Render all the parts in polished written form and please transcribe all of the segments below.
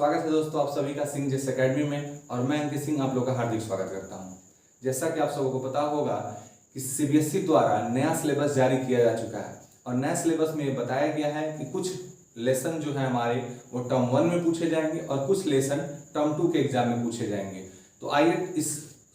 स्वागत है दोस्तों आप सभी का सिंह जिस एकेडमी में, और मैं अंकित सिंह आप लोग का हार्दिक स्वागत करता हूं। जैसा कि आप सबको को पता होगा कि सीबीएसई द्वारा नया सिलेबस जारी किया जा चुका है, और नए सिलेबस में ये बताया गया है कि कुछ लेसन जो है हमारे वो टर्म 1 में पूछे जाएंगे और कुछ लेसन टर्म 2 के एग्जाम में पूछे जाएंगे। तो आइए इस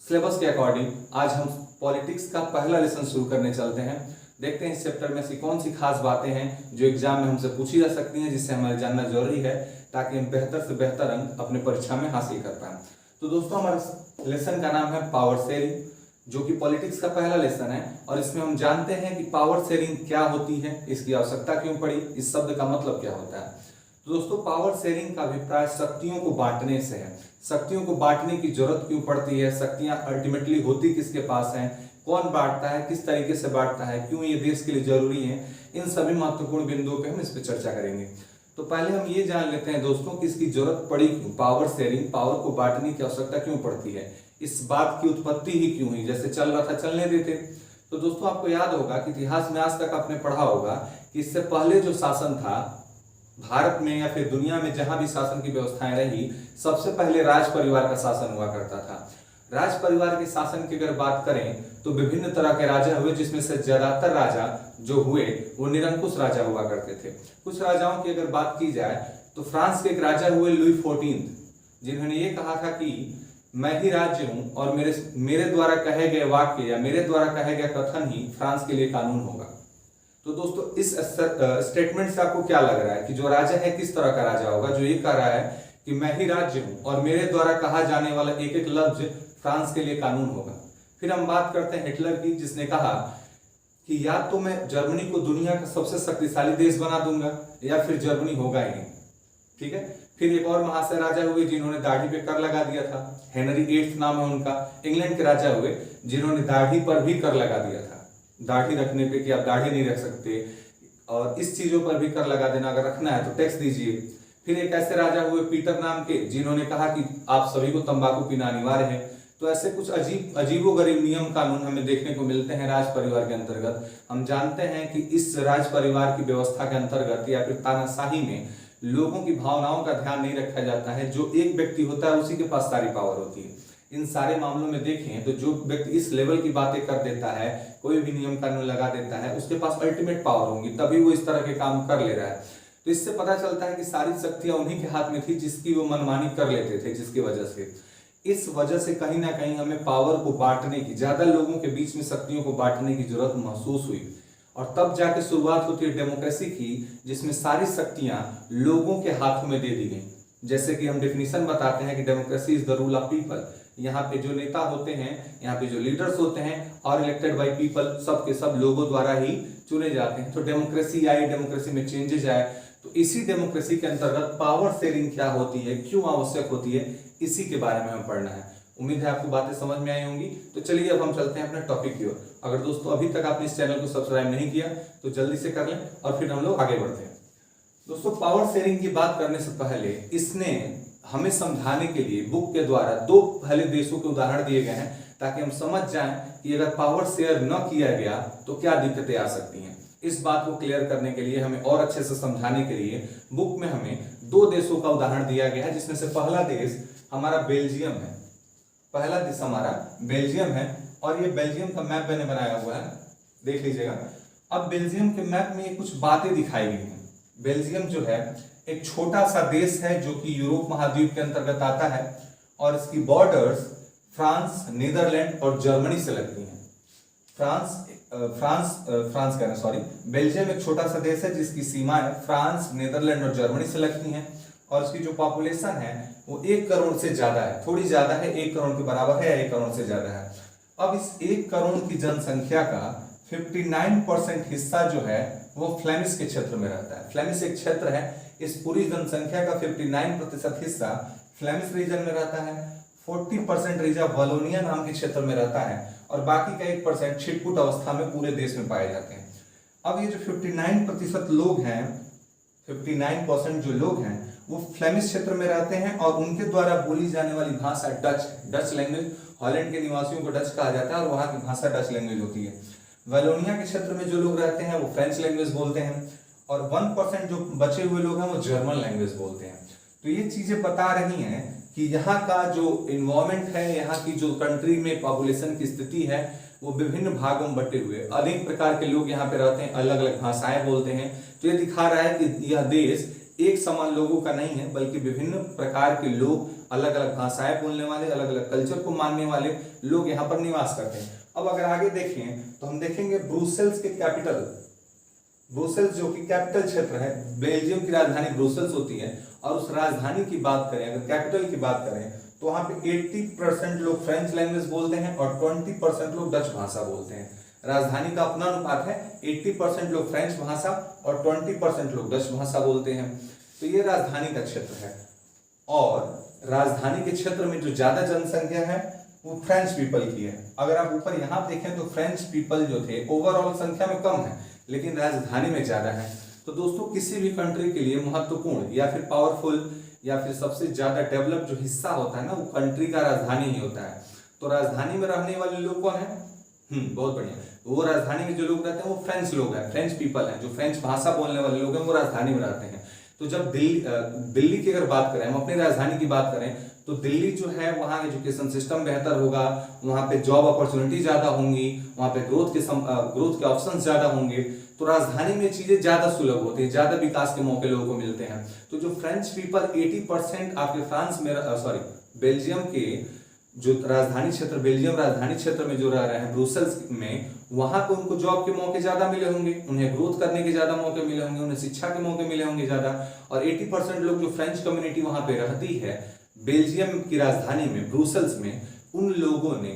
सिलेबस के अकॉर्डिंग आज हम पॉलिटिक्स का पहला लेसन शुरू करने चलते हैं। देखते हैं इस चैप्टर में से कौन सी खास बातें हैं जो एग्जाम में हमसे पूछी जा सकती हैं, जिससे हमें जानना जरूरी है ताकि हम बेहतर से बेहतर अंक अपने परीक्षा में हासिल कर पाएं। तो दोस्तों हमारे लेसन का नाम है पावर शेयरिंग, जो कि पॉलिटिक्स का पहला लेसन है, और इसमें हम जानते हैं कि पावर शेयरिंग क्या होती है, इसकी आवश्यकता क्यों पड़ी, इस शब्द का मतलब क्या होता है। तो दोस्तों पावर शेयरिंग का अभिप्राय शक्तियों को बांटने से है। शक्तियों को बांटने की जरूरत क्यों पड़ती है, शक्तियां अल्टीमेटली होती किसके पास हैं, कौन बांटता है, किस तरीके से बांटता है, क्यों ये देश के लिए जरूरी है, इन सभी महत्वपूर्ण बिंदुओं पे हम इस पर चर्चा करेंगे। तो पहले हम ये जान लेते हैं दोस्तों कि इसकी जरूरत पड़ी क्यों, पावर शेयरिंग, पावर को बांटने की आवश्यकता क्यों पड़ती है, इस बात की उत्पत्ति ही क्यों हुई, जैसे चल रहा था चलने देते। तो दोस्तों आपको याद होगा कि इतिहास में आज तक आपने पढ़ा होगा कि इससे पहले जो शासन था भारत में या फिर दुनिया में, जहां भी शासन की व्यवस्थाएं रही, सबसे पहले राज परिवार का शासन हुआ करता था। राज परिवार के शासन की अगर बात करें तो विभिन्न तरह के राजा हुए, जिसमें से ज्यादातर राजा जो हुए वो निरंकुश राजा हुआ करते थे। कुछ राजाओं की अगर बात की जाए तो फ्रांस के एक राजा हुए लुई 14, जिन्होंने ये कहा था कि मैं ही राज्य हूं और मेरे द्वारा कहे गए वाक्य या मेरे द्वारा कहे गया कथन ही फ्रांस के लिए कानून होगा। तो दोस्तों इस स्टेटमेंट से आपको क्या लग रहा है कि जो राजा है किस तरह का राजा होगा, जो ये कह रहा है कि मैं ही राज्य हूं और मेरे द्वारा कहा जाने वाला एक एक लफ्ज फ्रांस के लिए कानून होगा। फिर हम बात करते हैं हिटलर की, जिसने कहा कि या तो मैं जर्मनी को दुनिया का सबसे शक्तिशाली देश बना दूंगा या फिर जर्मनी होगा ही नहीं। ठीक है। फिर एक और महाशय राजा हुए जिन्होंने दाढ़ी पे कर लगा दिया था, हेनरी 8 नाम है उनका, इंग्लैंड के राजा हुए जिन्होंने दाढ़ी पर भी कर लगा दिया था। दाढ़ी रखने पे कि आप दाढ़ी नहीं रख सकते, और इस चीजों पर भी कर लगा देना, अगर रखना है तो टैक्स दीजिए। फिर एक ऐसे राजा हुए पीटर नाम के, जिन्होंने कहा कि आप सभी को तंबाकू पीना अनिवार्य है। तो ऐसे कुछ अजीबोगरीब नियम कानून हमें देखने को मिलते हैं राज परिवार के अंतर्गत। हम जानते हैं कि इस राज परिवार की व्यवस्था के अंतर्गत या फिर तानाशाही में लोगों की भावनाओं का ध्यान नहीं रखा जाता है। जो एक व्यक्ति होता है उसी के पास सारी पावर होती है। इन सारे मामलों में देखें तो जो व्यक्ति इस लेवल की बातें कर देता है, कोई भी नियम कानून लगा देता है, उसके पास अल्टीमेट पावर होंगी, तभी वो इस तरह के काम कर ले रहा है। तो इससे पता चलता है कि सारी शक्तियां उन्हीं के हाथ में थी जिसकी वो मनमानी कर लेते थे, जिसकी वजह से, इस वजह से कहीं ना कहीं हमें पावर को बांटने की, ज्यादा लोगों के बीच में शक्तियों को बांटने की जरूरत महसूस हुई। और तब जाके शुरुआत होती है डेमोक्रेसी की, जिसमें सारी शक्तियां लोगों के हाथों में दे दी गई। जैसे कि हम डेफिनेशन बताते हैं कि democracy is the rule of people. यहाँ पे जो नेता होते हैं, यहाँ पे जो लीडर्स होते हैं और इलेक्टेड बाय पीपल, सब के सब लोगों द्वारा ही चुने जाते हैं। तो डेमोक्रेसी आई, डेमोक्रेसी में चेंजेस आए। तो इसी डेमोक्रेसी के अंतर्गत पावर शेयरिंग क्या होती है, क्यों आवश्यक होती है, इसी के बारे में हमें पढ़ना है। उम्मीद है आपको बातें समझ में आई होंगी। तो चलिए अब हम चलते हैं अपने टॉपिक की ओर। अगर दोस्तों अभी तक आपने इस चैनल को सब्सक्राइब नहीं किया तो जल्दी से कर लें, और फिर हम लोग आगे बढ़ते हैं। दोस्तों पावर शेयरिंग की बात करने से पहले इसने हमें समझाने के लिए बुक के द्वारा 2 पहले देशों के उदाहरण दिए गए हैं, ताकि हम समझ जाएं कि अगर पावर शेयर न किया गया तो क्या दिक्कतें आ सकती हैं। इस बात को क्लियर करने के लिए, हमें और अच्छे से समझाने के लिए बुक में हमें 2 देशों का उदाहरण दिया गया है, जिसमें से पहला देश हमारा बेल्जियम है। पहला देश हमारा बेल्जियम है, और ये बेल्जियम का मैप मैंने बनाया हुआ है, देख लीजिएगा। अब बेल्जियम के मैप में कुछ बातें दिखाई गई हैं। बेल्जियम जो है एक छोटा सा देश है जो कि यूरोप महाद्वीप के अंतर्गत आता है, और इसकी बॉर्डर्स फ्रांस, नीदरलैंड और जर्मनी से लगती हैं। बेल्जियम एक छोटा सा देश है जिसकी सीमाएं फ्रांस, नीदरलैंड और जर्मनी से लगती हैं, और इसकी जो पॉपुलेशन है वो 1 करोड़ से ज्यादा है, थोड़ी ज्यादा है, 1 करोड़ के बराबर है या 1 करोड़ से ज्यादा है। अब इस 1 करोड़ की जनसंख्या का 59% हिस्सा जो है वो फ्लेमिश के क्षेत्र में रहता है। फ्लेमिश एक क्षेत्र है, इस पूरी जनसंख्या का 59% हिस्सा फ्लेमिश रीजन में रहता है। 40% रीजन वलोनिया नाम के क्षेत्र में रहता है, और बाकी का 1% छिटपुट अवस्था में पूरे देश में पाए जाते हैं। अब ये जो 59% लोग हैं, 59% जो लोग हैं वो फ्लेमिश क्षेत्र में रहते हैं, और उनके द्वारा बोली जाने वाली भाषा डच लैंग्वेज, हॉलैंड के निवासियों को डच कहा जाता है, और वहां की भाषा डच लैंग्वेज होती है। वलोनिया के क्षेत्र में जो लोग रहते हैं वो फ्रेंच लैंग्वेज बोलते हैं, और 1% जो बचे हुए लोग हैं वो जर्मन लैंग्वेज बोलते हैं। तो ये चीजें बता रही हैं कि यहाँ का जो इन्वायरमेंट है, यहाँ की जो कंट्री में पॉपुलेशन की स्थिति है, वो विभिन्न भागों में बटे हुए अनेक प्रकार के लोग यहाँ पे रहते हैं, अलग अलग भाषाएं बोलते हैं। तो ये दिखा रहा है कि यह देश एक समान लोगों का नहीं है, बल्कि विभिन्न प्रकार के लोग, अलग अलग भाषाएं बोलने वाले, अलग अलग कल्चर को मानने वाले लोग यहाँ पर निवास करते हैं। अब अगर आगे देखें तो हम देखेंगे ब्रुसेल्स के कैपिटल, ब्रुसेल्स जो कि कैपिटल क्षेत्र है, बेल्जियम की राजधानी ब्रुसेल्स होती है, और उस राजधानी की बात करें, अगर कैपिटल की बात करें, तो वहां पे 80% लोग फ्रेंच लैंग्वेज बोलते हैं और 20% लोग डच भाषा बोलते हैं। राजधानी का अपना अनुपात है, 80% लोग फ्रेंच भाषा और 20% लोग डच भाषा बोलते हैं। तो ये राजधानी का क्षेत्र है, और राजधानी के क्षेत्र में जो ज्यादा जनसंख्या है वो फ्रेंच पीपल की है। अगर आप ऊपर यहाँ देखें तो फ्रेंच पीपल जो थे ओवरऑल संख्या में कम है, लेकिन राजधानी में ज्यादा है। तो दोस्तों किसी भी कंट्री के लिए महत्वपूर्ण या फिर पावरफुल या फिर सबसे ज्यादा डेवलप जो हिस्सा होता है ना, वो कंट्री का राजधानी ही होता है। तो राजधानी में रहने वाले लोग कौन है? बहुत बढ़िया, वो राजधानी में जो लोग रहते हैं वो फ्रेंच लोग हैं, फ्रेंच पीपल हैं, जो फ्रेंच भाषा बोलने वाले लोग हैं वो राजधानी में रहते हैं। तो जब दिल्ली की अगर बात करें, हम अपनी राजधानी की बात करें, तो दिल्ली जो है वहाँ एजुकेशन सिस्टम बेहतर होगा, वहाँ पे जॉब अपॉर्चुनिटी ज्यादा होंगी, वहाँ पे ग्रोथ के ऑप्शंस ज्यादा होंगे। तो राजधानी में चीजें ज्यादा सुलभ होती है, ज्यादा विकास के मौके लोगों को मिलते हैं। तो जो फ्रेंच पीपल 80% आपके फ्रांस में बेल्जियम के जो राजधानी क्षेत्र, बेल्जियम राजधानी क्षेत्र में जो रह रहे हैं ब्रुसेल्स में, वहां पे उनको जॉब के मौके ज्यादा मिले होंगे, उन्हें ग्रोथ करने के ज्यादा मौके मिले होंगे, उन्हें शिक्षा के मौके मिले होंगे ज्यादा। और 80% लोग जो फ्रेंच कम्युनिटी वहां पे रहती है बेल्जियम की राजधानी में ब्रुसेल्स में, उन लोगों ने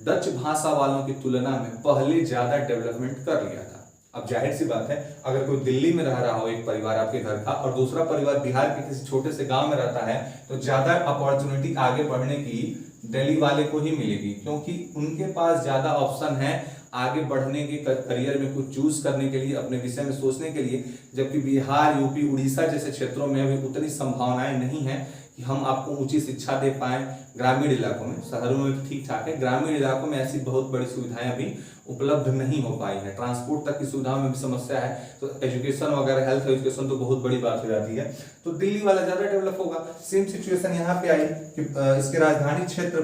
डच भाषा वालों की तुलना में पहले ज्यादा डेवलपमेंट कर लिया था। अब जाहिर सी बात है, अगर कोई दिल्ली में रह रहा हो एक परिवार आपके घर का, और दूसरा परिवार बिहार के किसी छोटे से गांव में रहता है, तो ज्यादा अपॉर्चुनिटी आगे बढ़ने की दिल्ली वाले को ही मिलेगी, क्योंकि उनके पास ज्यादा ऑप्शन है आगे बढ़ने के, करियर में कुछ चूज करने के लिए, अपने विषय में सोचने के लिए। जबकि बिहार, यूपी, उड़ीसा जैसे क्षेत्रों में अभी उतनी संभावनाएं नहीं है कि हम आपको ऊंची शिक्षा दे पाए। ग्रामीण इलाकों में, शहरों में तो ठीक ठाक है, ग्रामीण इलाकों में ऐसी बहुत बड़ी सुविधाएं अभी उपलब्ध नहीं हो पाई है। ट्रांसपोर्ट तक की सुविधाओं में भी समस्या है, तो एजुकेशन वगैरह, हेल्थ एजुकेशन तो बहुत बड़ी बात हो जाती है। तो दिल्ली वाला ज्यादा डेवलप होगा। सेम सिचुएशन यहाँ पे आई कि इसके राजधानी क्षेत्र,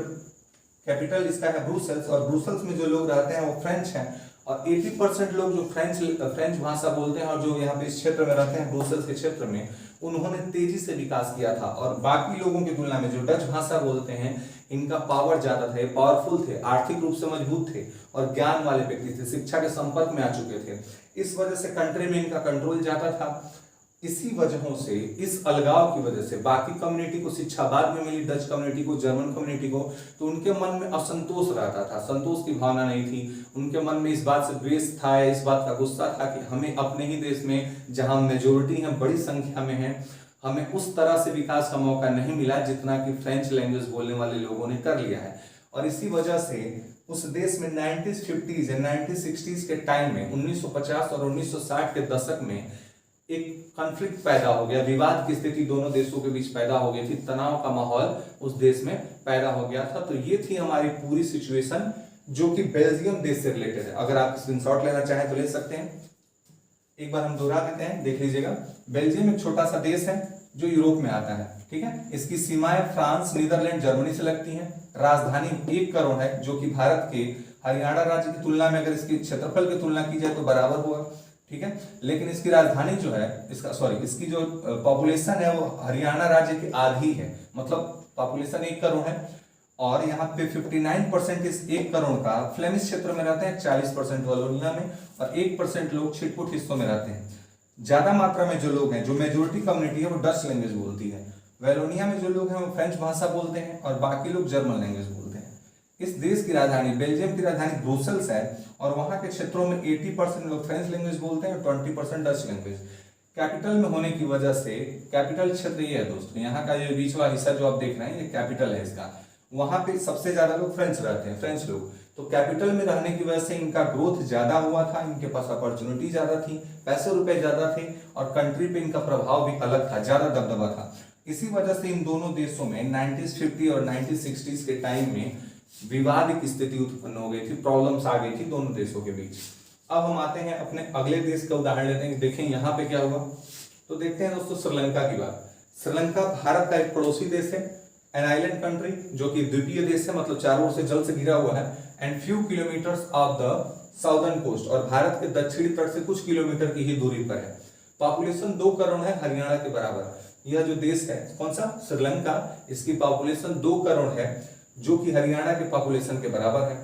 कैपिटल इसका है ब्रुसेल्स, और ब्रुसेल्स में जो लोग रहते हैं वो फ्रेंच हैं, और 80% लोग जो फ्रेंच भाषा बोलते हैं और जो यहाँ पे इस क्षेत्र में रहते हैं ब्रुसेल्स के क्षेत्र में, उन्होंने तेजी से विकास किया था। और बाकी लोगों की तुलना में जो डच भाषा बोलते हैं, इनका पावर ज्यादा था, पावरफुल थे, आर्थिक रूप से मजबूत थे और ज्ञान वाले व्यक्ति थे, शिक्षा के संपर्क में आ चुके थे। इस वजह से कंट्री में इनका कंट्रोल ज्यादा था। इसी वजहों से, इस अलगाव की वजह से बाकी कम्युनिटी को शिक्षा बाद में मिली, डच कम्युनिटी को, जर्मन कम्युनिटी को, तो उनके मन में असंतोष रहता था, संतोष की भावना नहीं थी। उनके मन में इस बात से द्वेष था, इस बात का गुस्सा था कि हमें अपने ही देश में, जहां मेजोरिटी है, बड़ी संख्या में है, हमें उस तरह से विकास का मौका नहीं मिला जितना कि फ्रेंच लैंग्वेज बोलने वाले लोगों ने कर लिया है। और इसी वजह से उस देश में 1950s या 1960s के टाइम में, 1950 और 1960 के दशक में एक कॉन्फ्लिक्ट पैदा हो गया, विवाद की स्थिति दोनों देशों के बीच पैदा हो गई थी, तनाव का माहौल उस देश में पैदा हो गया था। तो ये थी हमारी पूरी सिचुएशन जो कि बेल्जियम देश से रिलेटेड है। अगर आप स्क्रीनशॉट लेना चाहें तो ले सकते हैं। एक बार हम दोहरा देते हैं, देख लीजिएगा। बेल्जियम एक छोटा सा देश है जो यूरोप में आता है, ठीक है। इसकी सीमाएं फ्रांस, नीदरलैंड, जर्मनी से लगती हैं। राजधानी 1 करोड़ है, जो कि भारत के हरियाणा राज्य की तुलना में, अगर इसकी क्षेत्रफल की तुलना की जाए तो बराबर होगा, ठीक है। लेकिन इसकी राजधानी जो है, इसकी जो पॉपुलेशन है वो हरियाणा राज्य की आधी है, मतलब पॉपुलेशन 1 करोड़ है। और यहाँ पे 59% इस 1 करोड़ का फ्लेमिश क्षेत्र में रहते हैं, 40% वलोनिया में, और 1% लोग छिटपुट हिस्सों में रहते हैं। ज्यादा मात्रा में जो लोग हैं, जो मेजोरिटी कम्युनिटी है, वो डच लैंग्वेज बोलती है। वेलोनिया में जो लोग हैं वो फ्रेंच भाषा बोलते हैं, और बाकी लोग जर्मन लैंग्वेज बोलते हैं। इस देश की राजधानी, बेल्जियम की राजधानी ब्रुसेल्स है, और वहां के क्षेत्रों में 80% लोग फ्रेंच लैंग्वेज बोलते हैं और 20% डच लैंग्वेज। कैपिटल में होने की वजह से, कैपिटल क्षेत्र ये है दोस्तों, यहाँ का जो बीच वाला हिस्सा जो आप देख रहे हैं, ये कैपिटल है इसका। वहां पे सबसे ज्यादा लोग फ्रेंच रहते हैं, फ्रेंच लोग। तो कैपिटल में रहने की वजह से इनका ग्रोथ ज्यादा हुआ था, इनके पास अपॉर्चुनिटी ज्यादा थी, पैसे रुपए ज्यादा थे, और कंट्री पे इनका प्रभाव भी अलग था, ज्यादा दबदबा था। इसी वजह से इन दोनों देशों में 1950 और 1960s के टाइम में विवाद की स्थिति उत्पन्न हो गई थी, प्रॉब्लम्स आ गई थी दोनों देशों के बीच। अब हम आते हैं अपने अगले देश का उदाहरण लेते हैं, देखें यहाँ पे क्या हुआ। तो देखते हैं दोस्तों श्रीलंका की बात। श्रीलंका भारत का एक पड़ोसी देश है, एन आइलैंड कंट्री, जो कि द्वीपीय देश है, मतलब चारों ओर से जल से घिरा हुआ है, and few kilometres off the southern coast, और भारत के दक्षिणी तट से कुछ किलोमीटर की ही दूरी पर है। पॉपुलेशन 2 करोड़ है, हरियाणा के बराबर। यह जो देश है, कौन सा, श्रीलंका, इसकी पॉपुलेशन 2 करोड़ है, जो कि हरियाणा के पॉपुलेशन के बराबर है।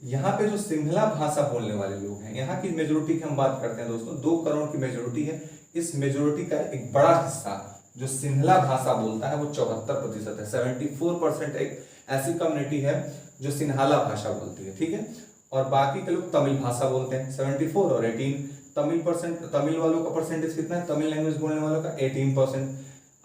यहाँ पे जो सिंहला भाषा बोलने वाले लोग हैं, यहाँ की मेजोरिटी की हम बात करते हैं दोस्तों, 2 करोड़ की मेजोरिटी है। इस मेजोरिटी का एक बड़ा हिस्सा जो सिंहला भाषा बोलता है वो 74% है। 74% एक ऐसी कम्युनिटी है जो सिंहाला भाषा बोलती है, ठीक है। और बाकी के लोग तमिल भाषा बोलते हैं, 74 और 18। तमिल वालों का परसेंटेज कितना है, तमिल लैंग्वेज बोलने वालों का 18%।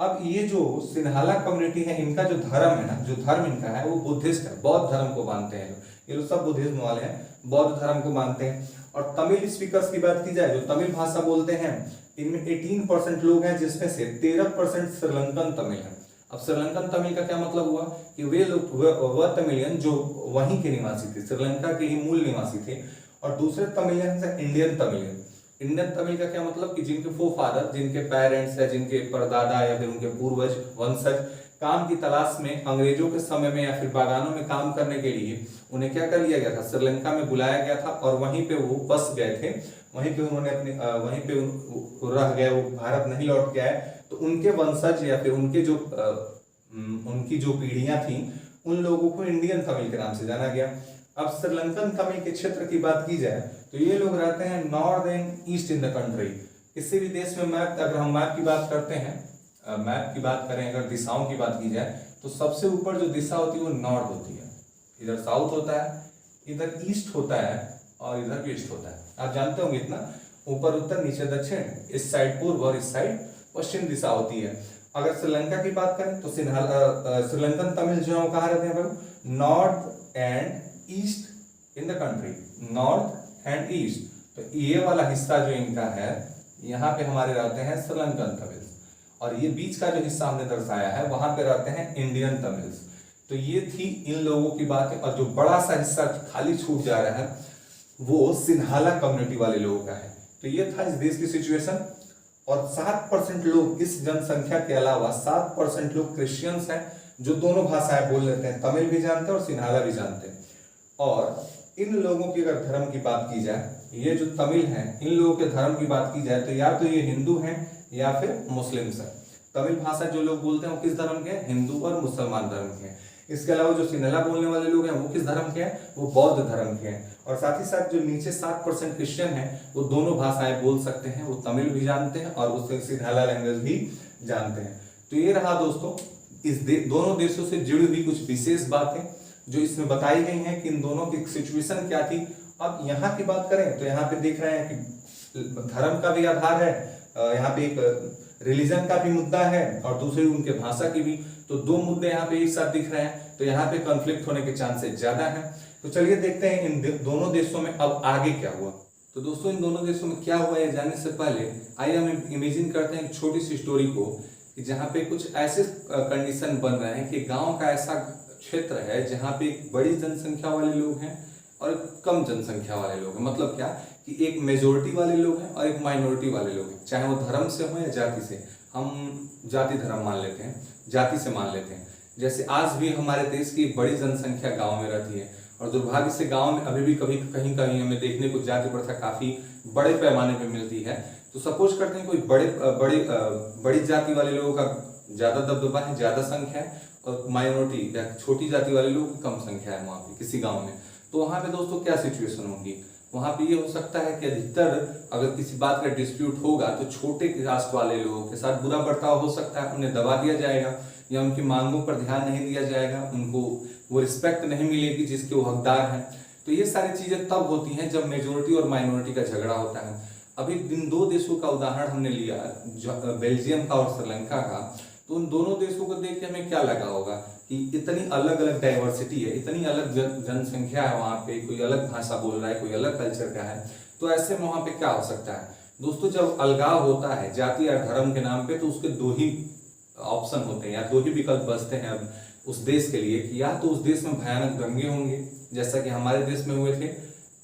अब ये जो सिंहाला कम्युनिटी है, इनका जो धर्म है ना, जो धर्म इनका है वो बुद्धिस्ट है, बौद्ध धर्म को मानते हैं ये लोग सब बुद्धिज्म वाले हैं, बौद्ध धर्म को मानते हैं। और तमिल स्पीकर्स की बात की जाए, जो तमिल भाषा बोलते हैं, इनमें 18% लोग हैं, जिसमें से 13% श्रीलंकन तमिल है। अब श्रीलंकन तमिल का क्या मतलब हुआ कि वे लोग वह तमिलियन जो वहीं के निवासी थे, श्रीलंका के ही मूल निवासी थे। और दूसरे तमिलियन है इंडियन तमिलियन। इंडियन तमिल का क्या मतलब कि जिनके फोरफादर, जिनके पेरेंट्स है, जिनके परदादा या फिर उनके पूर्वज वंशज काम की तलाश में अंग्रेजों के समय में या फिर बागानों में काम करने के लिए उन्हें क्या कर लिया गया था, श्रीलंका में बुलाया गया था, और वहीं पे वो बस गए थे, वहीं पे उन्होंने अपने वहीं पे रह गए, वो भारत नहीं लौट के आए। तो उनके वंशज या फिर उनके जो उनकी जो पीढ़ियां थी, उन लोगों को इंडियन तमिल के नाम से जाना गया। अब श्रीलंकन तमिल के क्षेत्र की बात की जाए तो ये लोग रहते हैं north and east in the country. किसी भी देश में मैप, अगर हम मैप की बात करते हैं, मैप की बात करें, अगर दिशाओं की बात की जाए तो सबसे ऊपर जो दिशा होती है वो नॉर्थ होती है, इधर साउथ होता है, इधर ईस्ट होता है और इधर वेस्ट होता है। आप जानते होंगे इतना, ऊपर उत्तर, नीचे दक्षिण, इस साइड पूर्व और इस साइड पश्चिम दिशा होती है। अगर श्रीलंका की बात करें तो श्रीलंकन तमिल जो है कहाँ रहते हैं भाई, north and east in the country, north and east. तो ये वाला हिस्सा जो इनका है, यहाँ पे हमारे रहते हैं श्रीलंकन तमिल, और ये बीच का जो हिस्सा हमने दर्शाया है वहां पे रहते हैं इंडियन तमिल्स। तो ये थी इन लोगों की बातें। और जो बड़ा सा हिस्सा खाली छूट जा रहा है वो सिंहाला कम्युनिटी वाले लोगों का है। तो ये था इस देश की सिचुएशन। और 7% लोग, इस जनसंख्या के अलावा 7% लोग क्रिश्चियंस हैं, जो दोनों भाषाएं बोल लेते हैं, तमिल भी जानते हैं और सिंहाला भी जानते हैं। और इन लोगों की अगर धर्म की बात की जाए, ये जो तमिल हैं, इन लोगों के धर्म की बात की जाए तो या तो ये हिंदू हैं या फिर मुस्लिम्स हैं। तमिल भाषा जो लोग बोलते हैं वो किस धर्म के हैं, हिंदू और मुसलमान धर्म के हैं। इसके अलावा जो सिंहला बोलने वाले लोग हैं वो किस धर्म के हैं, वो बौद्ध धर्म के हैं। और साथ ही साथ जो नीचे 7% क्रिश्चियन हैं, वो दोनों भाषाएं बोल सकते हैं, वो तमिल भी जानते हैं और उससे सिंहला लैंग्वेज भी जानते हैं। तो ये रहा दोस्तों इस दोनों देशों से जुड़ी हुई कुछ विशेष बातें जो इसमें बताई गई हैं कि इन दोनों की सिचुएशन क्या थी। अब यहाँ की बात करें तो यहाँ पे देख रहे हैं कि धर्म का भी आधार है, यहाँ पे एक रिलीजन का भी मुद्दा है और दूसरी उनके भाषा की भी। तो दो मुद्दे यहाँ पे एक साथ दिख रहे हैं, तो यहाँ पे कॉन्फ्लिक्ट होने के चांसेस ज्यादा हैं। तो चलिए देखते हैं इन दोनों देशों में अब आगे क्या हुआ। तो दोस्तों इन दोनों देशों में क्या हुआ ये जानने से पहले आइए हम इमेजिन करते हैं एक छोटी सी स्टोरी को, कि जहाँ पे कुछ ऐसे कंडीशन बन रहे हैं कि गाँव का ऐसा क्षेत्र है जहाँ पे एक बड़ी जनसंख्या वाले लोग हैं और कम जनसंख्या वाले लोग हैं। मतलब क्या कि एक मेजोरिटी वाले लोग हैं और एक माइनॉरिटी वाले लोग हैं, चाहे वो धर्म से हो या जाति से। हम जाति धर्म मान लेते हैं, जाति से मान लेते हैं। जैसे आज भी हमारे देश की बड़ी जनसंख्या गांव में रहती है और दुर्भाग्य से गांव में अभी भी कभी कहीं कहीं हमें देखने को जाति प्रथा काफी बड़े पैमाने पे मिलती है। तो सपोज करते हैं कोई बड़ी जाति वाले लोगों का ज्यादा दबदबा है, ज्यादा संख्या है, और माइनॉरिटी या छोटी जाति वाले लोगों की कम संख्या है वहाँ पे किसी गाँव में। तो वहाँ पे दोस्तों क्या सिचुएशन होगी, वहाँ पे ये हो सकता है कि अधिकतर अगर किसी बात का डिस्प्यूट होगा तो छोटे कास्ट वाले लोगों के साथ बुरा बर्ताव हो सकता है, उन्हें दबा दिया जाएगा या उनकी मांगों पर ध्यान नहीं दिया जाएगा, उनको वो रिस्पेक्ट नहीं मिलेगी जिसके वो हकदार हैं। तो ये सारी चीजें तब होती हैं जब मेजोरिटी और माइनॉरिटी का झगड़ा होता है। अभी इन दो देशों का उदाहरण हमने लिया, बेल्जियम का और श्रीलंका का। तो उन दोनों देशों को देख के हमें क्या लगा होगा कि इतनी अलग अलग डाइवर्सिटी है, इतनी अलग जनसंख्या है वहाँ पे, कोई अलग भाषा बोल रहा है, कोई अलग कल्चर का है। तो ऐसे में वहाँ पे क्या हो सकता है दोस्तों, जब अलगाव होता है जाति या धर्म के नाम पे, तो उसके दो ही ऑप्शन होते हैं या दो ही विकल्प बचते हैं अब उस देश के लिए, कि या तो उस देश में भयानक दंगे होंगे जैसा कि हमारे देश में हुए थे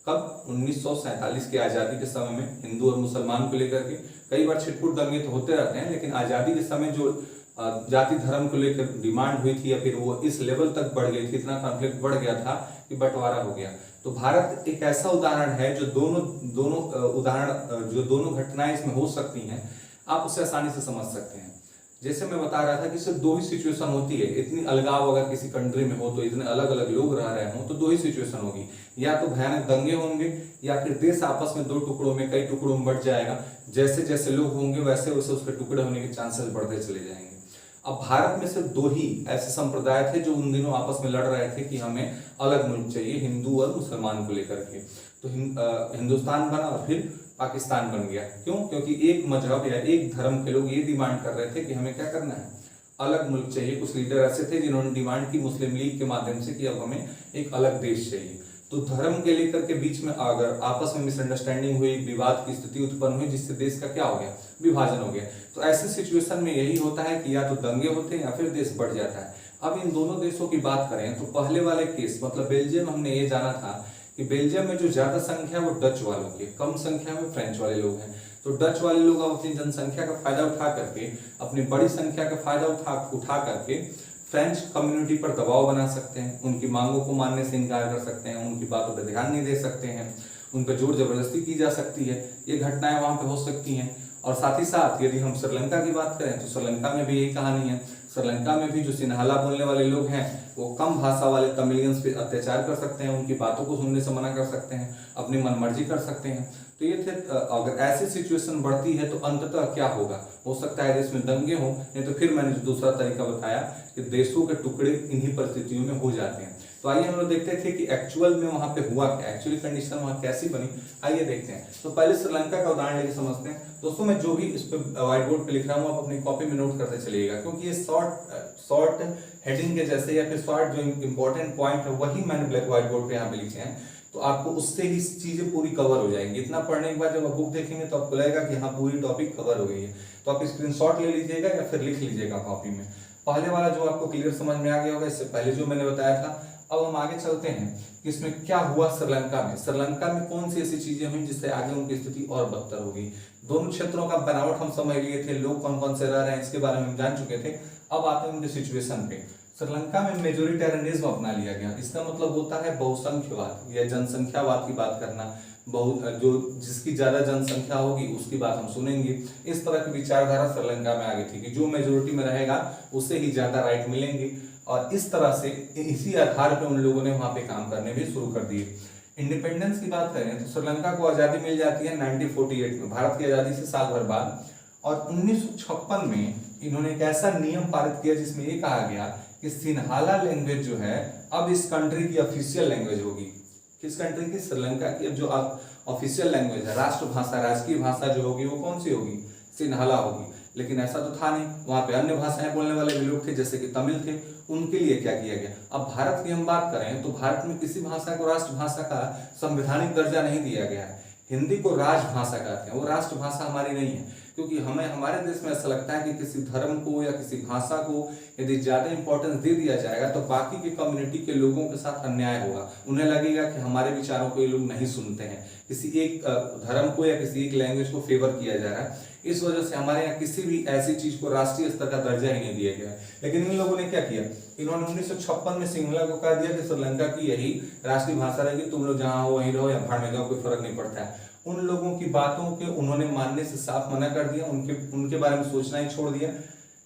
कब 1947 की आज़ादी के समय में, हिंदू और मुसलमान को लेकर के कई बार छिटपुट दंगे तो होते रहते हैं, लेकिन आज़ादी के समय जो जाति धर्म को लेकर डिमांड हुई थी, या फिर वो इस लेवल तक बढ़ गई थी, इतना कॉन्फ्लिक्ट बढ़ गया था कि बंटवारा हो गया। तो भारत एक ऐसा उदाहरण है जो दोनों घटनाएं इसमें हो सकती हैं, आप उसे आसानी से समझ सकते हैं। जैसे मैं बता रहा था कि सिर्फ दो ही सिचुएशन होती है, इतनी अलगाव अगर किसी कंट्री में हो तो इतने अलग अलग लोग रह रहे हो तो दो ही सिचुएशन होगी, या तो भयानक दंगे होंगे या फिर देश आपस में दो टुकड़ों में कई टुकड़ों में बढ़ जाएगा। जैसे जैसे लोग होंगे वैसे वैसे उसके टुकड़े होने के चांसेस बढ़ते चले जाएंगे। अब भारत में सिर्फ दो ही ऐसे संप्रदाय थे जो उन दिनों आपस में लड़ रहे थे कि हमें अलग मुल्क चाहिए, हिंदू और मुसलमान को लेकर के। तो हिंदुस्तान बना और फिर पाकिस्तान बन गया। क्यों? क्योंकि एक मजहब या एक धर्म के लोग ये डिमांड कर रहे थे कि हमें क्या करना है, अलग मुल्क चाहिए। कुछ लीडर ऐसे थे जिन्होंने डिमांड की मुस्लिम लीग के माध्यम से कि अब हमें एक अलग देश चाहिए। तो धर्म के लेकर के बीच में अगर आपस में मिसअंडरस्टैंडिंग हुई, विवाद की स्थिति उत्पन्न हुई, जिससे देश का क्या हो गया, विभाजन हो गया। तो ऐसे सिचुएशन में यही होता है कि या तो दंगे होते हैं या फिर देश बढ़ जाता है। अब इन दोनों देशों की बात करें तो पहले वाले केस मतलब बेल्जियम, हमने ये जाना था कि बेल्जियम में जो ज्यादा संख्या वो डच वालों की, कम संख्या में फ्रेंच वाले लोग हैं। तो डच वाले लोग अब अपनी जनसंख्या का फायदा उठा करके, अपनी बड़ी संख्या का फायदा उठा करके फ्रेंच कम्युनिटी पर दबाव बना सकते हैं, उनकी मांगों को मानने से इनकार कर सकते हैं, उनकी बातों पर ध्यान नहीं दे सकते हैं, उन पर जोर जबरदस्ती की जा सकती है। ये घटनाएं वहां पे हो सकती हैं। और साथ ही साथ यदि हम श्रीलंका की बात करें तो श्रीलंका में भी यही कहानी है। श्रीलंका में भी जो सिन्हाला बोलने वाले लोग हैं वो कम भाषा वाले तमिलियंस पे अत्याचार कर सकते हैं, उनकी बातों को सुनने से मना कर सकते हैं, अपनी मनमर्जी कर सकते हैं। तो ये थे, अगर ऐसी सिचुएशन बढ़ती है तो अंततः क्या होगा, हो सकता है देश में दंगे हों, नहीं तो फिर मैंने जो दूसरा तरीका बताया कि देशों के टुकड़े इन्हीं परिस्थितियों में हो जाते हैं। तो आइए हम लोग देखते थे कि एक्चुअल में वहां पे हुआ क्या, एक्चुअली कंडीशन वहां कैसी बनी, आइए देखते हैं। तो पहले श्रीलंका का उदाहरण लेके समझते हैं। दोस्तों मैं जो भी इस पे व्हाइट बोर्ड पे लिख रहा हूँ आप अपनी कॉपी में नोट करते चलिएगा, क्योंकि ये शॉर्ट हेडिंग के जैसे या फिर शॉर्ट जो इंपॉर्टेंट पॉइंट है वही मैंने ब्लैक व्हाइट बोर्ड पे यहाँ पे लिखे हैं। तो आपको उससे ही चीजें पूरी कवर हो जाएंगी। इतना पढ़ने के बाद जब आप बुक देखेंगे तो आपको लगेगा कि हाँ पूरी टॉपिक कवर हो गई है। तो आप स्क्रीनशॉट ले लीजिएगा या फिर लिख लीजिएगा कॉपी में। पहले वाला जो आपको क्लियर समझ में आ गया होगा, इससे पहले जो मैंने बताया था। अब हम आगे चलते हैं कि इसमें क्या हुआ श्रीलंका में। श्रीलंका में कौन सी ऐसी चीजें हुई जिससे आगे उनकी स्थिति और बदतर होगी। दोनों क्षेत्रों का बनावट हम समझ लिए थे, लोग कौन कौन से रह रहे हैं इसके बारे में हम जान चुके थे। अब आते हैं उनके सिचुएशन पे। श्रीलंका में मेजोरिटेरियनिज्म अपना लिया गया। इसका मतलब होता है बहुसंख्यवाद या जनसंख्यावाद की बात करना। जो जिसकी ज्यादा जनसंख्या होगी उसकी बात हम सुनेंगे। इस तरह की विचारधारा श्रीलंका में आ गई थी कि जो मेजोरिटी में रहेगा उसे ही ज्यादा राइट मिलेंगे। और इस तरह से इसी आधार पर उन लोगों ने वहां पे काम करने भी शुरू कर दिए। इंडिपेंडेंस की बात करें तो श्रीलंका को आजादी मिल जाती है 1948 में, भारत की आजादी से साल भर बाद। और 1956 में इन्होंने एक ऐसा नियम पारित किया जिसमें ये कहा गया कि सिन्हाला लैंग्वेज जो है अब इस कंट्री की ऑफिशियल लैंग्वेज होगी। किस कंट्री की? श्रीलंका की। अब जो ऑफिशियल लैंग्वेज है, राष्ट्रभाषा, राजकीय भाषा जो होगी वो कौन सी होगी? सिन्हाला होगी। लेकिन ऐसा तो था नहीं, वहां पे अन्य भाषाएं बोलने वाले भी लोग थे जैसे कि तमिल थे। उनके लिए क्या किया गया? अब भारत की हम बात करें तो भारत में किसी भाषा को राष्ट्रभाषा का संवैधानिक दर्जा नहीं दिया गया है। हिंदी को राजभाषा कहते हैं, वो राष्ट्रभाषा हमारी नहीं है। क्योंकि हमें हमारे देश में ऐसा लगता है कि किसी धर्म को या किसी भाषा को यदि ज्यादा इंपॉर्टेंस दे दिया जाएगा तो बाकी की कम्युनिटी के लोगों के साथ अन्याय होगा। उन्हें लगेगा कि हमारे विचारों को ये लोग नहीं सुनते हैं, किसी एक धर्म को या किसी एक लैंग्वेज को फेवर किया जा रहा है। इस वजह से हमारे यहाँ किसी भी ऐसी चीज को राष्ट्रीय स्तर का दर्जा ही नहीं दिया गया। लेकिन इन लोगों ने क्या किया? इन्होंने 1956 में सिंहला को कह दिया कि श्रीलंका की यही राष्ट्रीय भाषा रहेगी, तुम लोग जहाँ हो वहीं रहो या भाड़ में जाओ, कोई फर्क नहीं पड़ता है। उन लोगों की बातों के उन्होंने मानने से साफ मना कर दिया, उनके बारे में सोचना ही छोड़ दिया।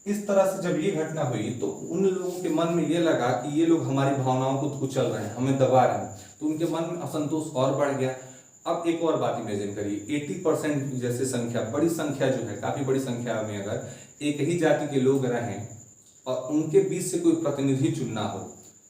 इस तरह से जब ये घटना हुई तो उन लोगों के मन में ये लगा कि ये लोग हमारी भावनाओं को कुचल रहे हैं, हमें दबा रहे हैं। तो उनके मन में असंतोष और बढ़ गया। अब एक और बात इमेजिन करिए, 80% जैसे संख्या, बड़ी संख्या जो है, काफी बड़ी संख्या में अगर एक ही जाति के लोग रहें और उनके बीच से कोई प्रतिनिधि चुनना हो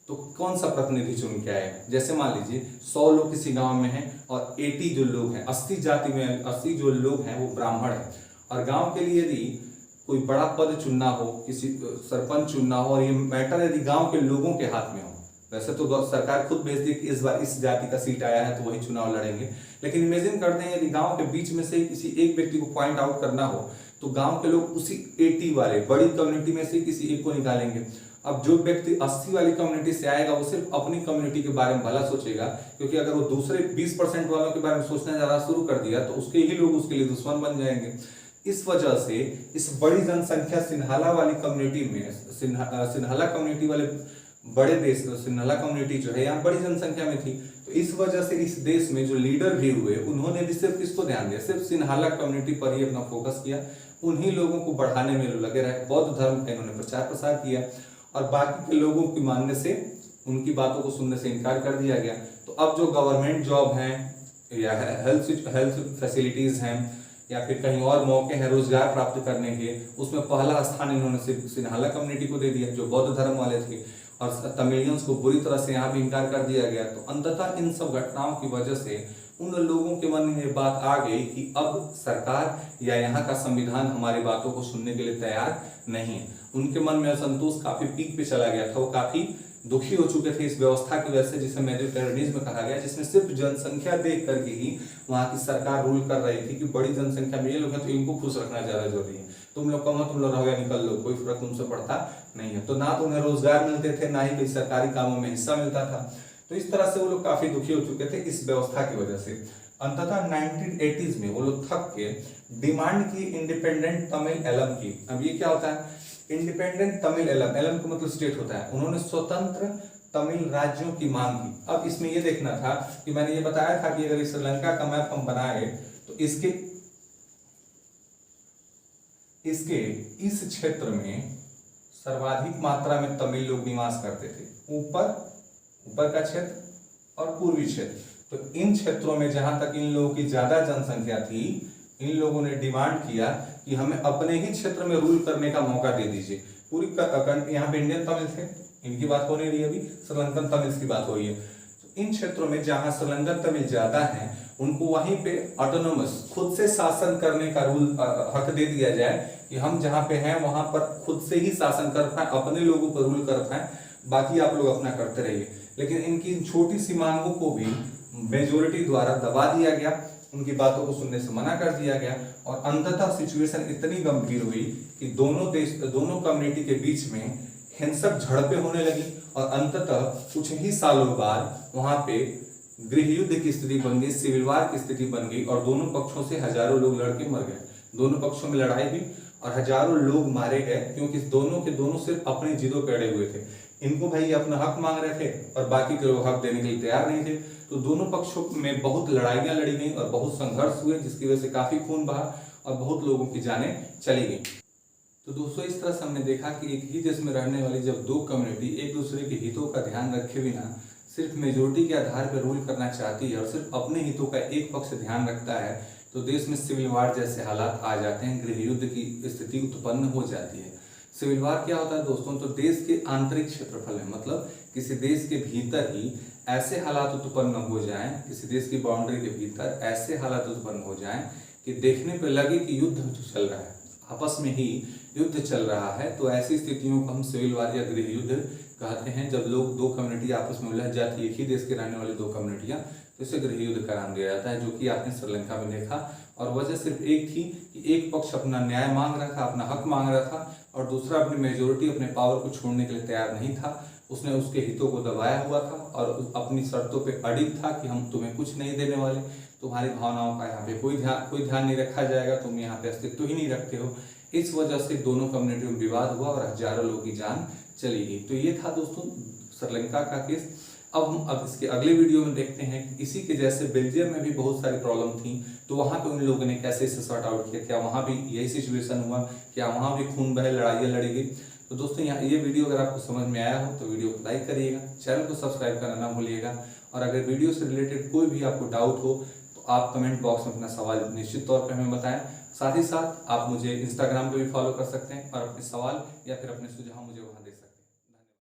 तो कौन सा प्रतिनिधि चुन के आए? जैसे मान लीजिए 100 लोग किसी गांव में हैं और 80 जो लोग हैं, 80 जाति में 80 जो लोग हैं वो ब्राह्मण हैं। और गांव के लिए यदि कोई बड़ा पद चुनना हो, किसी सरपंच चुनना हो, और ये मैटर यदि गांव के लोगों के हाथ में हो, वैसे तो सरकार खुद भेजती है कि इस बार इस जाति का सीट आया है तो वही चुनाव लड़ेंगे। लेकिन इमेजिन करते हैं यदि गांव के बीच में से किसी एक व्यक्ति को पॉइंट आउट करना हो तो गांव के लोग उसी 80 वाले बड़ी कम्युनिटी में से किसी एक को निकालेंगे। अब जो व्यक्ति 80 वाली कम्युनिटी से आएगा वो सिर्फ अपनी कम्युनिटी के बारे में भला सोचेगा, क्योंकि अगर वो दूसरे 20% वालों के बारे में सोचना ज्यादा शुरू कर दिया तो उसके ही लोग उसके लिए दुश्मन बन जाएंगे। इस वजह से इस बड़ी जनसंख्या सिन्हाला वाली कम्युनिटी में सिन्हाला कम्युनिटी वाले बड़े देश, सिन्हाला कम्युनिटी जो है यहाँ बड़ी जनसंख्या में थी, तो इस वजह से इस देश में जो लीडर भी हुए उन्होंने भी सिर्फ किसको ध्यान दिया, सिर्फ सिन्हाला कम्युनिटी पर ही अपना फोकस किया, उन्हीं लोगों को बढ़ाने में लगे रहे, बौद्ध धर्म का इन्होंने प्रचार प्रसार किया और बाकी के लोगों की मानने से, उनकी बातों को सुनने से इनकार कर दिया गया। तो अब जो गवर्नमेंट जॉब हैं या हेल्थ फैसिलिटीज हैं या फिर कहीं और मौके हैं रोजगार प्राप्त करने के, उसमें पहला स्थान इन्होंने सिन्हाला कम्युनिटी को दे दिया जो बौद्ध धर्म वाले थे, और तमिलियंस को बुरी तरह से यहाँ भी इनकार कर दिया गया। तो अंततः इन सब घटनाओं की वजह से उन लोगों के मन में बात आ गई कि अब सरकार या यहाँ का संविधान हमारी बातों को सुनने के लिए तैयार नहीं है। उनके मन में असंतोष काफी पीक पे चला गया था, वो काफी दुखी हो चुके थे इस व्यवस्था की वजह से जिसे मेजोरिटेरियनिज्म कहा गया, जिसमें सिर्फ जनसंख्या देख करके ही वहाँ की सरकार रूल कर रही थी कि बड़ी जनसंख्या में ये लोग हैं तो इनको खुश रखना ज्यादा जरूरी है, तुम लोग कहो तुम लोग रहो या निकल लो, कोई फर्क तुमसे पड़ता नहीं है। तो ना तो उन्हें रोजगार मिलते थे, ना ही कोई सरकारी कामों में हिस्सा मिलता था। तो इस तरह से वो लोग काफी दुखी हो चुके थे इस व्यवस्था की वजह से। अंततः 1980s में वो लोग थक के डिमांड की इंडिपेंडेंट तमिल एलम की। अब ये क्या होता है, इंडिपेंडेंट तमिल एलम, एलम का मतलब स्टेट होता है, उन्होंने स्वतंत्र तमिल राज्यों की मांग की। अब इसमें ये देखना था कि मैंने ये बताया था कि अगर श्रीलंका का मैप हम बनाए तो इसके इस क्षेत्र में सर्वाधिक मात्रा में तमिल लोग निवास करते थे, ऊपर का क्षेत्र और पूर्वी क्षेत्र। तो इन क्षेत्रों में जहां तक इन लोगों की ज्यादा जनसंख्या थी, इन लोगों ने डिमांड किया कि हमें अपने ही क्षेत्र में रूल करने का मौका दे दीजिए। पूरी यहाँ पे इंडियन तमिल थे, इनकी बात हो नहीं रही, अभी श्रीलंकन तमिल की बात हो रही है। तो इन क्षेत्रों में जहां श्रीलंकन तमिल ज्यादा है उनको वहीं पे ऑटोनोमस खुद से शासन करने का रूल हक दे दिया जाए कि हम जहां पे हैं वहां पर खुद से ही शासन कर पाए, अपने लोगों पर रूल कर पाए, बाकी आप लोग अपना करते रहिए। लेकिन इनकी छोटी सी मांगों को भी मेजोरिटी द्वारा दबा दिया गया, उनकी बातों को सुनने से मना कर दिया गया और अंततः सिचुएशन इतनी गंभीर हुई कि दोनों कम्युनिटी के बीच में हिंसक झड़पें होने लगी और अंततः कुछ ही सालों बाद वहां पे गृह युद्ध की स्थिति बन गई, सिविल वार की स्थिति बन गई और दोनों पक्षों से हजारों लोग लड़के मर गए। दोनों पक्षों में लड़ाई हुई और हजारों लोग मारे गए क्योंकि दोनों सिर्फ अपनी जिदों पे अड़े हुए थे। इनको भाई अपना हक मांग रहे थे और बाकी के लोग हक देने के लिए तैयार नहीं थे। तो दोनों पक्षों में बहुत लड़ाइयां लड़ी गई और बहुत संघर्ष हुए जिसकी वजह से काफी खून बहा और बहुत लोगों की जानें चली गई। तो दोस्तों इस तरह से हमने देखा कि एक ही देश में रहने वाली जब दो कम्युनिटी एक दूसरे के हितों का ध्यान रखे बिना सिर्फ मेजोरिटी के आधार पर रूल करना चाहती है और सिर्फ अपने हितों का एक पक्ष ध्यान रखता है तो देश में सिविल वार जैसे हालात आ जाते हैं, गृह युद्ध की स्थिति उत्पन्न हो जाती है। सिविल वार क्या होता है दोस्तों, तो देश के आंतरिक क्षेत्रफल है, मतलब किसी देश के भीतर ही ऐसे हालात उत्पन्न हो जाएं, किसी देश की बाउंड्री के भीतर ऐसे हालात उत्पन्न हो जाएं कि देखने पर लगे कि युद्ध चल रहा है, आपस में ही युद्ध चल रहा है। तो ऐसी स्थितियों को हम सिविल वार या गृह युद्ध कहते हैं। जब लोग दो कम्युनिटी आपस में उलझ जाती है, एक ही देश के रहने वाली दो कम्युनिटियां, तो इसे गृह युद्ध का नाम दिया जाता है, जो कि आपने श्रीलंका में देखा। और वजह सिर्फ एक थी कि एक पक्ष अपना न्याय मांग रहा था, अपना हक मांग रहा था और दूसरा अपनी मेजोरिटी, अपने पावर को छोड़ने के लिए तैयार नहीं था। उसने उसके हितों को दबाया हुआ था और अपनी शर्तों पे अडिग था कि हम तुम्हें कुछ नहीं देने वाले, तुम्हारी भावनाओं का यहाँ पे कोई ध्यान नहीं रखा जाएगा, तुम यहाँ पे अस्तित्व ही नहीं रखते हो। इस वजह से दोनों कम्युनिटी में विवाद हुआ और हजारों लोगों की जान चली गई। तो ये था दोस्तों श्रीलंका का केस। अब इसके अगले वीडियो में देखते हैं कि इसी के जैसे बेल्जियम में भी बहुत सारी प्रॉब्लम थी, तो वहां पे उन लोगों ने कैसे इसे सॉर्ट आउट किया, क्या वहां भी यही सिचुएशन हुआ, क्या वहां भी खून बहे, लड़ाइयाँ लड़ी गई। तो दोस्तों यहाँ ये वीडियो अगर आपको समझ में आया हो तो वीडियो को लाइक करिएगा, चैनल को सब्सक्राइब करना ना भूलिएगा और अगर वीडियो से रिलेटेड कोई भी आपको डाउट हो तो आप कमेंट बॉक्स में अपना सवाल निश्चित तौर पर हमें बताएं। साथ ही साथ आप मुझे इंस्टाग्राम पे भी फॉलो कर सकते हैं और अपने सवाल या फिर अपने सुझाव मुझे वहाँ